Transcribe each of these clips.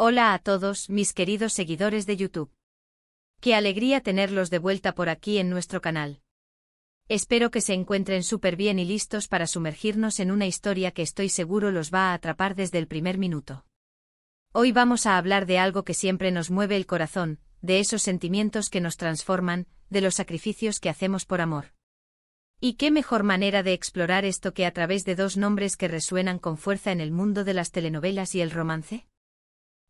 Hola a todos, mis queridos seguidores de YouTube. Qué alegría tenerlos de vuelta por aquí en nuestro canal. Espero que se encuentren súper bien y listos para sumergirnos en una historia que estoy seguro los va a atrapar desde el primer minuto. Hoy vamos a hablar de algo que siempre nos mueve el corazón, de esos sentimientos que nos transforman, de los sacrificios que hacemos por amor. ¿Y qué mejor manera de explorar esto que a través de dos nombres que resuenan con fuerza en el mundo de las telenovelas y el romance?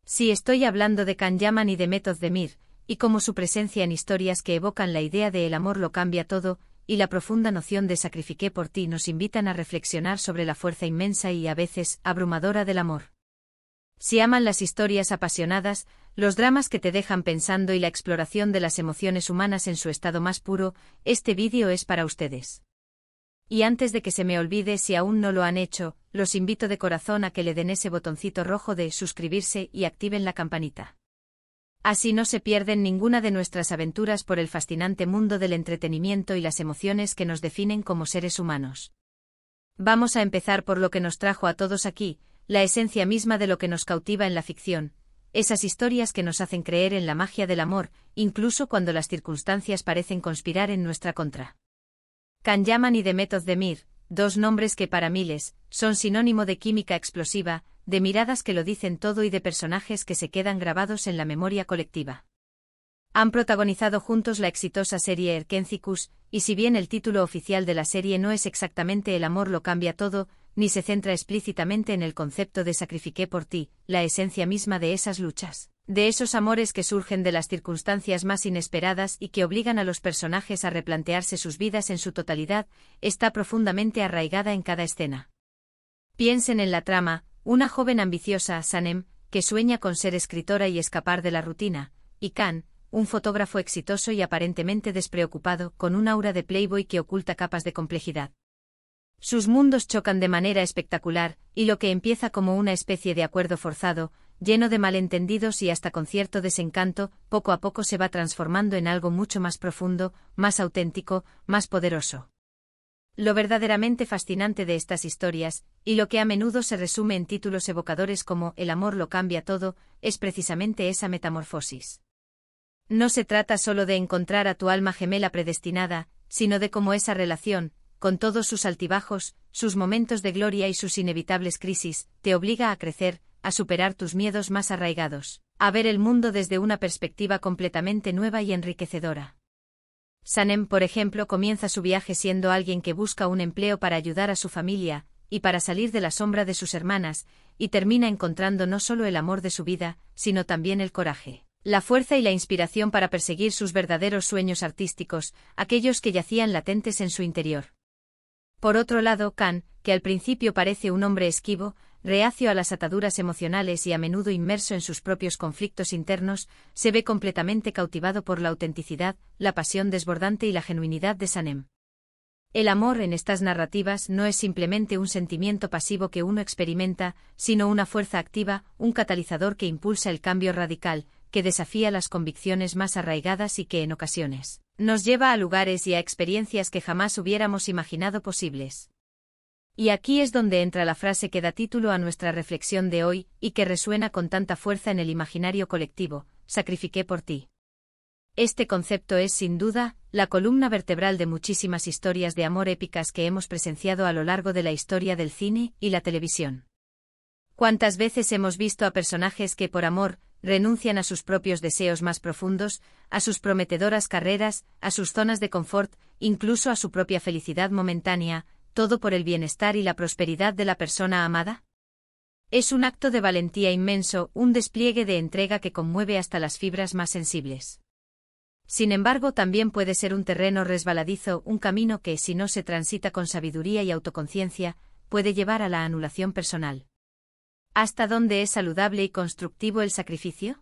Sí, estoy hablando de Can Yaman y de Method Demir, y cómo su presencia en historias que evocan la idea de el amor lo cambia todo, y la profunda noción de sacrifiqué por ti nos invitan a reflexionar sobre la fuerza inmensa y a veces abrumadora del amor. Si aman las historias apasionadas, los dramas que te dejan pensando y la exploración de las emociones humanas en su estado más puro, este vídeo es para ustedes. Y antes de que se me olvide, si aún no lo han hecho, los invito de corazón a que le den ese botoncito rojo de suscribirse y activen la campanita. Así no se pierden ninguna de nuestras aventuras por el fascinante mundo del entretenimiento y las emociones que nos definen como seres humanos. Vamos a empezar por lo que nos trajo a todos aquí, la esencia misma de lo que nos cautiva en la ficción, esas historias que nos hacen creer en la magia del amor, incluso cuando las circunstancias parecen conspirar en nuestra contra. Can Yaman y de Method Demir, dos nombres que para miles son sinónimo de química explosiva, de miradas que lo dicen todo y de personajes que se quedan grabados en la memoria colectiva. Han protagonizado juntos la exitosa serie Erkencikus, y si bien el título oficial de la serie no es exactamente El amor lo cambia todo, ni se centra explícitamente en el concepto de sacrifiqué por ti, la esencia misma de esas luchas, de esos amores que surgen de las circunstancias más inesperadas y que obligan a los personajes a replantearse sus vidas en su totalidad, está profundamente arraigada en cada escena. Piensen en la trama: una joven ambiciosa, Sanem, que sueña con ser escritora y escapar de la rutina, y Can, un fotógrafo exitoso y aparentemente despreocupado, con un aura de playboy que oculta capas de complejidad. Sus mundos chocan de manera espectacular, y lo que empieza como una especie de acuerdo forzado, lleno de malentendidos y hasta con cierto desencanto, poco a poco se va transformando en algo mucho más profundo, más auténtico, más poderoso. Lo verdaderamente fascinante de estas historias, y lo que a menudo se resume en títulos evocadores como El amor lo cambia todo, es precisamente esa metamorfosis. No se trata solo de encontrar a tu alma gemela predestinada, sino de cómo esa relación, con todos sus altibajos, sus momentos de gloria y sus inevitables crisis, te obliga a crecer, a superar tus miedos más arraigados, a ver el mundo desde una perspectiva completamente nueva y enriquecedora. Sanem, por ejemplo, comienza su viaje siendo alguien que busca un empleo para ayudar a su familia, y para salir de la sombra de sus hermanas, y termina encontrando no solo el amor de su vida, sino también el coraje, la fuerza y la inspiración para perseguir sus verdaderos sueños artísticos, aquellos que yacían latentes en su interior. Por otro lado, Can, que al principio parece un hombre esquivo, reacio a las ataduras emocionales y a menudo inmerso en sus propios conflictos internos, se ve completamente cautivado por la autenticidad, la pasión desbordante y la genuinidad de Sanem. El amor en estas narrativas no es simplemente un sentimiento pasivo que uno experimenta, sino una fuerza activa, un catalizador que impulsa el cambio radical, que desafía las convicciones más arraigadas y que en ocasiones nos lleva a lugares y a experiencias que jamás hubiéramos imaginado posibles. Y aquí es donde entra la frase que da título a nuestra reflexión de hoy, y que resuena con tanta fuerza en el imaginario colectivo: sacrifiqué por ti. Este concepto es, sin duda, la columna vertebral de muchísimas historias de amor épicas que hemos presenciado a lo largo de la historia del cine y la televisión. ¿Cuántas veces hemos visto a personajes que por amor renuncian a sus propios deseos más profundos, a sus prometedoras carreras, a sus zonas de confort, incluso a su propia felicidad momentánea, todo por el bienestar y la prosperidad de la persona amada? Es un acto de valentía inmenso, un despliegue de entrega que conmueve hasta las fibras más sensibles. Sin embargo, también puede ser un terreno resbaladizo, un camino que, si no se transita con sabiduría y autoconciencia, puede llevar a la anulación personal. ¿Hasta dónde es saludable y constructivo el sacrificio?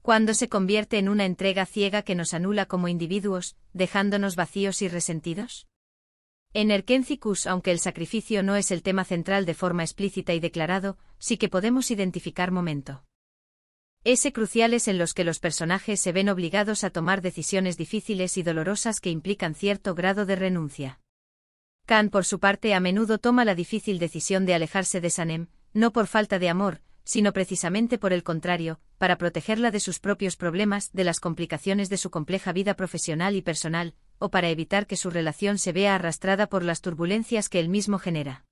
¿Cuándo se convierte en una entrega ciega que nos anula como individuos, dejándonos vacíos y resentidos? En Erkencikus, aunque el sacrificio no es el tema central de forma explícita y declarado, sí que podemos identificar momentos cruciales en los que los personajes se ven obligados a tomar decisiones difíciles y dolorosas que implican cierto grado de renuncia. Can, por su parte, a menudo toma la difícil decisión de alejarse de Sanem, no por falta de amor, sino precisamente por el contrario, para protegerla de sus propios problemas, de las complicaciones de su compleja vida profesional y personal, o para evitar que su relación se vea arrastrada por las turbulencias que él mismo genera.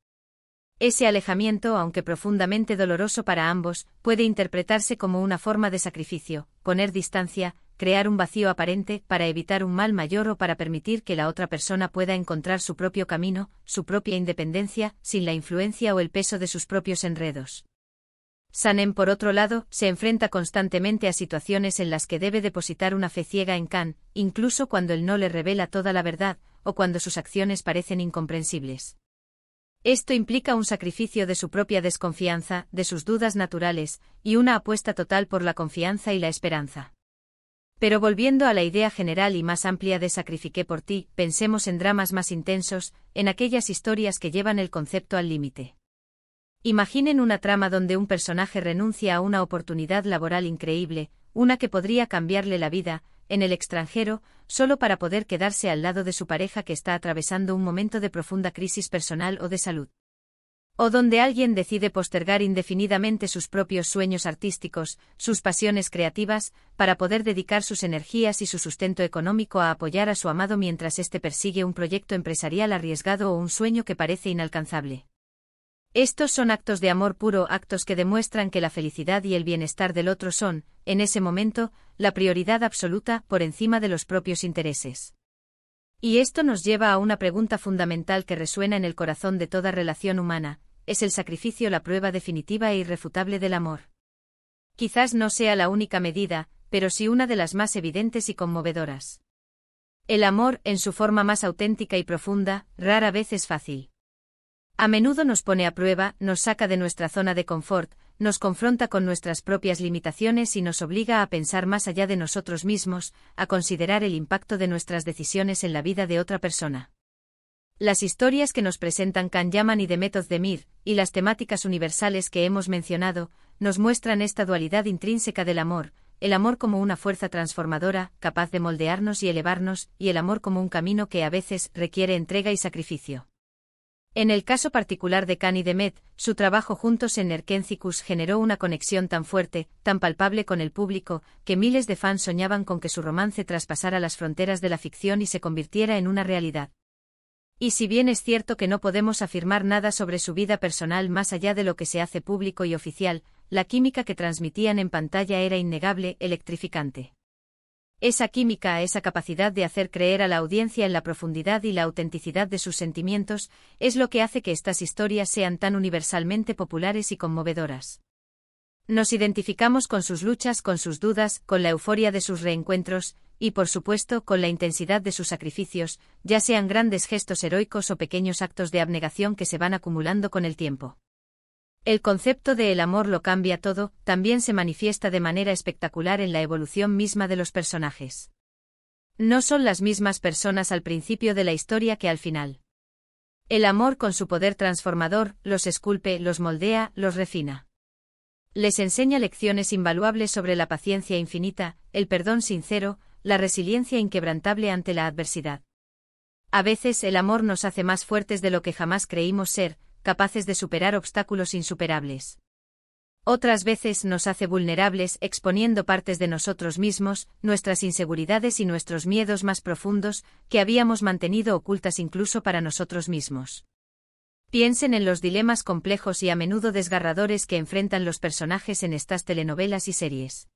Ese alejamiento, aunque profundamente doloroso para ambos, puede interpretarse como una forma de sacrificio, poner distancia, crear un vacío aparente para evitar un mal mayor o para permitir que la otra persona pueda encontrar su propio camino, su propia independencia, sin la influencia o el peso de sus propios enredos. Sanem, por otro lado, se enfrenta constantemente a situaciones en las que debe depositar una fe ciega en Kan, incluso cuando él no le revela toda la verdad, o cuando sus acciones parecen incomprensibles. Esto implica un sacrificio de su propia desconfianza, de sus dudas naturales, y una apuesta total por la confianza y la esperanza. Pero volviendo a la idea general y más amplia de sacrifiqué por ti, pensemos en dramas más intensos, en aquellas historias que llevan el concepto al límite. Imaginen una trama donde un personaje renuncia a una oportunidad laboral increíble, una que podría cambiarle la vida, en el extranjero, solo para poder quedarse al lado de su pareja que está atravesando un momento de profunda crisis personal o de salud. O donde alguien decide postergar indefinidamente sus propios sueños artísticos, sus pasiones creativas, para poder dedicar sus energías y su sustento económico a apoyar a su amado mientras éste persigue un proyecto empresarial arriesgado o un sueño que parece inalcanzable. Estos son actos de amor puro, actos que demuestran que la felicidad y el bienestar del otro son, en ese momento, la prioridad absoluta por encima de los propios intereses. Y esto nos lleva a una pregunta fundamental que resuena en el corazón de toda relación humana: ¿es el sacrificio la prueba definitiva e irrefutable del amor? Quizás no sea la única medida, pero sí una de las más evidentes y conmovedoras. El amor, en su forma más auténtica y profunda, rara vez es fácil. A menudo nos pone a prueba, nos saca de nuestra zona de confort, nos confronta con nuestras propias limitaciones y nos obliga a pensar más allá de nosotros mismos, a considerar el impacto de nuestras decisiones en la vida de otra persona. Las historias que nos presentan Kan Yaman y Demet Özdemir, y las temáticas universales que hemos mencionado, nos muestran esta dualidad intrínseca del amor, el amor como una fuerza transformadora, capaz de moldearnos y elevarnos, y el amor como un camino que a veces requiere entrega y sacrificio. En el caso particular de Kan y Demet, su trabajo juntos en Erkentzikos generó una conexión tan fuerte, tan palpable con el público, que miles de fans soñaban con que su romance traspasara las fronteras de la ficción y se convirtiera en una realidad. Y si bien es cierto que no podemos afirmar nada sobre su vida personal más allá de lo que se hace público y oficial, la química que transmitían en pantalla era innegable, electrificante. Esa química, esa capacidad de hacer creer a la audiencia en la profundidad y la autenticidad de sus sentimientos, es lo que hace que estas historias sean tan universalmente populares y conmovedoras. Nos identificamos con sus luchas, con sus dudas, con la euforia de sus reencuentros, y por supuesto con la intensidad de sus sacrificios, ya sean grandes gestos heroicos o pequeños actos de abnegación que se van acumulando con el tiempo. El concepto de el amor lo cambia todo, también se manifiesta de manera espectacular en la evolución misma de los personajes. No son las mismas personas al principio de la historia que al final. El amor, con su poder transformador, los esculpe, los moldea, los refina. Les enseña lecciones invaluables sobre la paciencia infinita, el perdón sincero, la resiliencia inquebrantable ante la adversidad. A veces el amor nos hace más fuertes de lo que jamás creímos ser, capaces de superar obstáculos insuperables. Otras veces nos hace vulnerables, exponiendo partes de nosotros mismos, nuestras inseguridades y nuestros miedos más profundos, que habíamos mantenido ocultas incluso para nosotros mismos. Piensen en los dilemas complejos y a menudo desgarradores que enfrentan los personajes en estas telenovelas y series.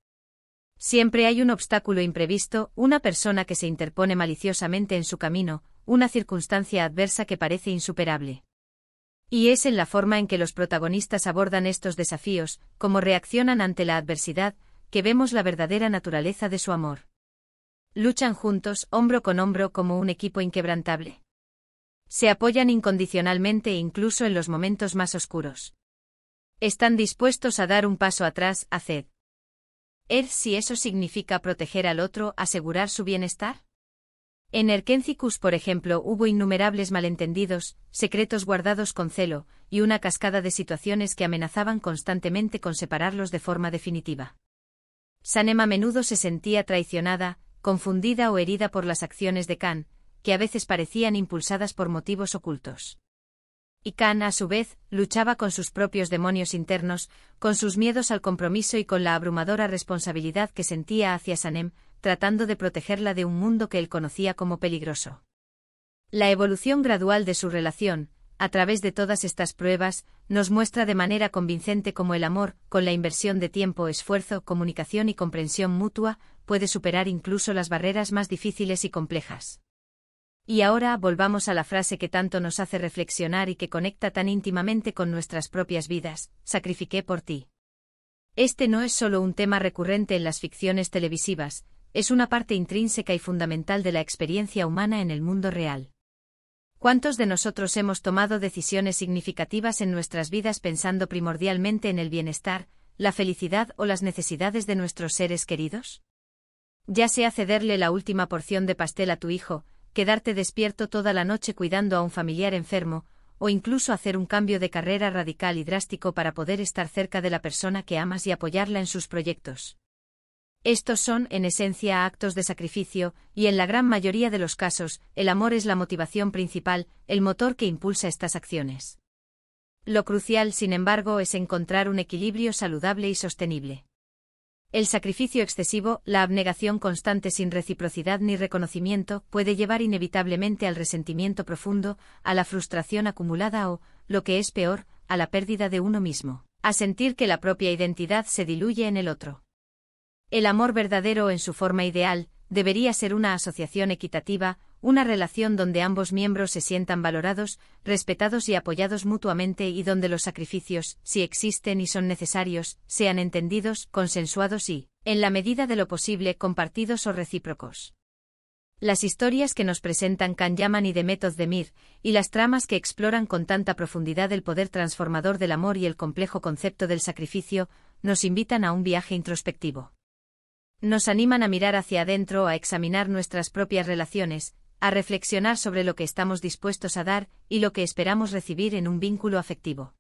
Siempre hay un obstáculo imprevisto, una persona que se interpone maliciosamente en su camino, una circunstancia adversa que parece insuperable. Y es en la forma en que los protagonistas abordan estos desafíos, cómo reaccionan ante la adversidad, que vemos la verdadera naturaleza de su amor. Luchan juntos, hombro con hombro, como un equipo inquebrantable. Se apoyan incondicionalmente incluso en los momentos más oscuros. Están dispuestos a dar un paso atrás, a ceder. Si eso significa proteger al otro, asegurar su bienestar. En Erkentzikos, por ejemplo, hubo innumerables malentendidos, secretos guardados con celo, y una cascada de situaciones que amenazaban constantemente con separarlos de forma definitiva. Sanem a menudo se sentía traicionada, confundida o herida por las acciones de Kan, que a veces parecían impulsadas por motivos ocultos. Y Khan, a su vez, luchaba con sus propios demonios internos, con sus miedos al compromiso y con la abrumadora responsabilidad que sentía hacia Sanem, tratando de protegerla de un mundo que él conocía como peligroso. La evolución gradual de su relación, a través de todas estas pruebas, nos muestra de manera convincente cómo el amor, con la inversión de tiempo, esfuerzo, comunicación y comprensión mutua, puede superar incluso las barreras más difíciles y complejas. Y ahora volvamos a la frase que tanto nos hace reflexionar y que conecta tan íntimamente con nuestras propias vidas: sacrifiqué por ti. Este no es solo un tema recurrente en las ficciones televisivas, es una parte intrínseca y fundamental de la experiencia humana en el mundo real. ¿Cuántos de nosotros hemos tomado decisiones significativas en nuestras vidas pensando primordialmente en el bienestar, la felicidad o las necesidades de nuestros seres queridos? Ya sea cederle la última porción de pastel a tu hijo, quedarte despierto toda la noche cuidando a un familiar enfermo, o incluso hacer un cambio de carrera radical y drástico para poder estar cerca de la persona que amas y apoyarla en sus proyectos. Estos son, en esencia, actos de sacrificio, y en la gran mayoría de los casos, el amor es la motivación principal, el motor que impulsa estas acciones. Lo crucial, sin embargo, es encontrar un equilibrio saludable y sostenible. El sacrificio excesivo, la abnegación constante sin reciprocidad ni reconocimiento, puede llevar inevitablemente al resentimiento profundo, a la frustración acumulada o, lo que es peor, a la pérdida de uno mismo, a sentir que la propia identidad se diluye en el otro. El amor verdadero en su forma ideal, debería ser una asociación equitativa, una relación donde ambos miembros se sientan valorados, respetados y apoyados mutuamente y donde los sacrificios, si existen y son necesarios, sean entendidos, consensuados y, en la medida de lo posible, compartidos o recíprocos. Las historias que nos presentan Khan Yaman y Demet Özdemir, y las tramas que exploran con tanta profundidad el poder transformador del amor y el complejo concepto del sacrificio, nos invitan a un viaje introspectivo. Nos animan a mirar hacia adentro, a examinar nuestras propias relaciones, a reflexionar sobre lo que estamos dispuestos a dar y lo que esperamos recibir en un vínculo afectivo.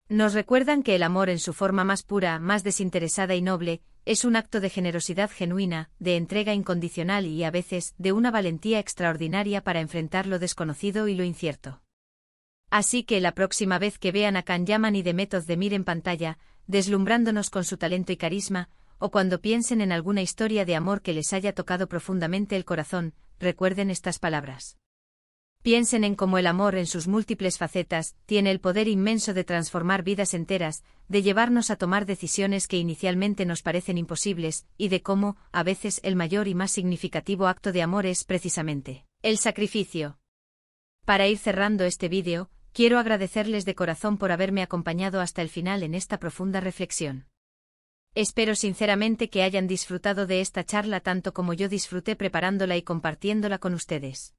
Nos recuerdan que el amor en su forma más pura, más desinteresada y noble, es un acto de generosidad genuina, de entrega incondicional y, a veces, de una valentía extraordinaria para enfrentar lo desconocido y lo incierto. Así que la próxima vez que vean a Khan Yaman y Demet Özdemir en pantalla, deslumbrándonos con su talento y carisma, o cuando piensen en alguna historia de amor que les haya tocado profundamente el corazón, recuerden estas palabras. Piensen en cómo el amor en sus múltiples facetas tiene el poder inmenso de transformar vidas enteras, de llevarnos a tomar decisiones que inicialmente nos parecen imposibles, y de cómo, a veces, el mayor y más significativo acto de amor es, precisamente, el sacrificio. Para ir cerrando este vídeo, quiero agradecerles de corazón por haberme acompañado hasta el final en esta profunda reflexión. Espero sinceramente que hayan disfrutado de esta charla tanto como yo disfruté preparándola y compartiéndola con ustedes.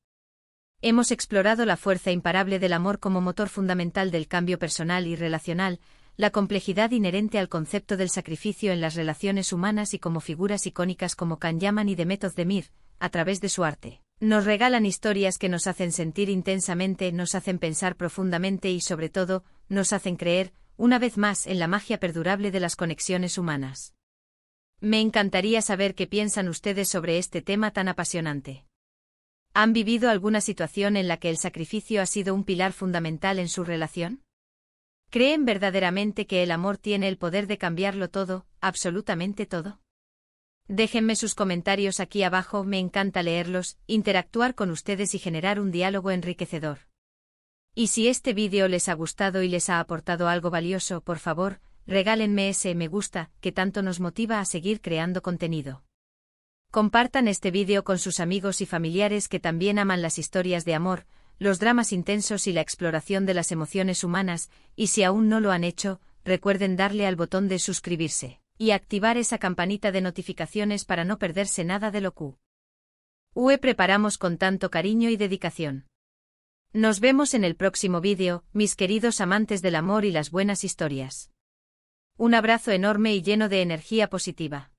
Hemos explorado la fuerza imparable del amor como motor fundamental del cambio personal y relacional, la complejidad inherente al concepto del sacrificio en las relaciones humanas y como figuras icónicas como Khan Yaman y Demet Özdemir, a través de su arte, nos regalan historias que nos hacen sentir intensamente, nos hacen pensar profundamente y sobre todo, nos hacen creer, una vez más, en la magia perdurable de las conexiones humanas. Me encantaría saber qué piensan ustedes sobre este tema tan apasionante. ¿Han vivido alguna situación en la que el sacrificio ha sido un pilar fundamental en su relación? ¿Creen verdaderamente que el amor tiene el poder de cambiarlo todo, absolutamente todo? Déjenme sus comentarios aquí abajo, me encanta leerlos, interactuar con ustedes y generar un diálogo enriquecedor. Y si este vídeo les ha gustado y les ha aportado algo valioso, por favor, regálenme ese me gusta, que tanto nos motiva a seguir creando contenido. Compartan este vídeo con sus amigos y familiares que también aman las historias de amor, los dramas intensos y la exploración de las emociones humanas, y si aún no lo han hecho, recuerden darle al botón de suscribirse, y activar esa campanita de notificaciones para no perderse nada de lo que preparamos con tanto cariño y dedicación. Nos vemos en el próximo vídeo, mis queridos amantes del amor y las buenas historias. Un abrazo enorme y lleno de energía positiva.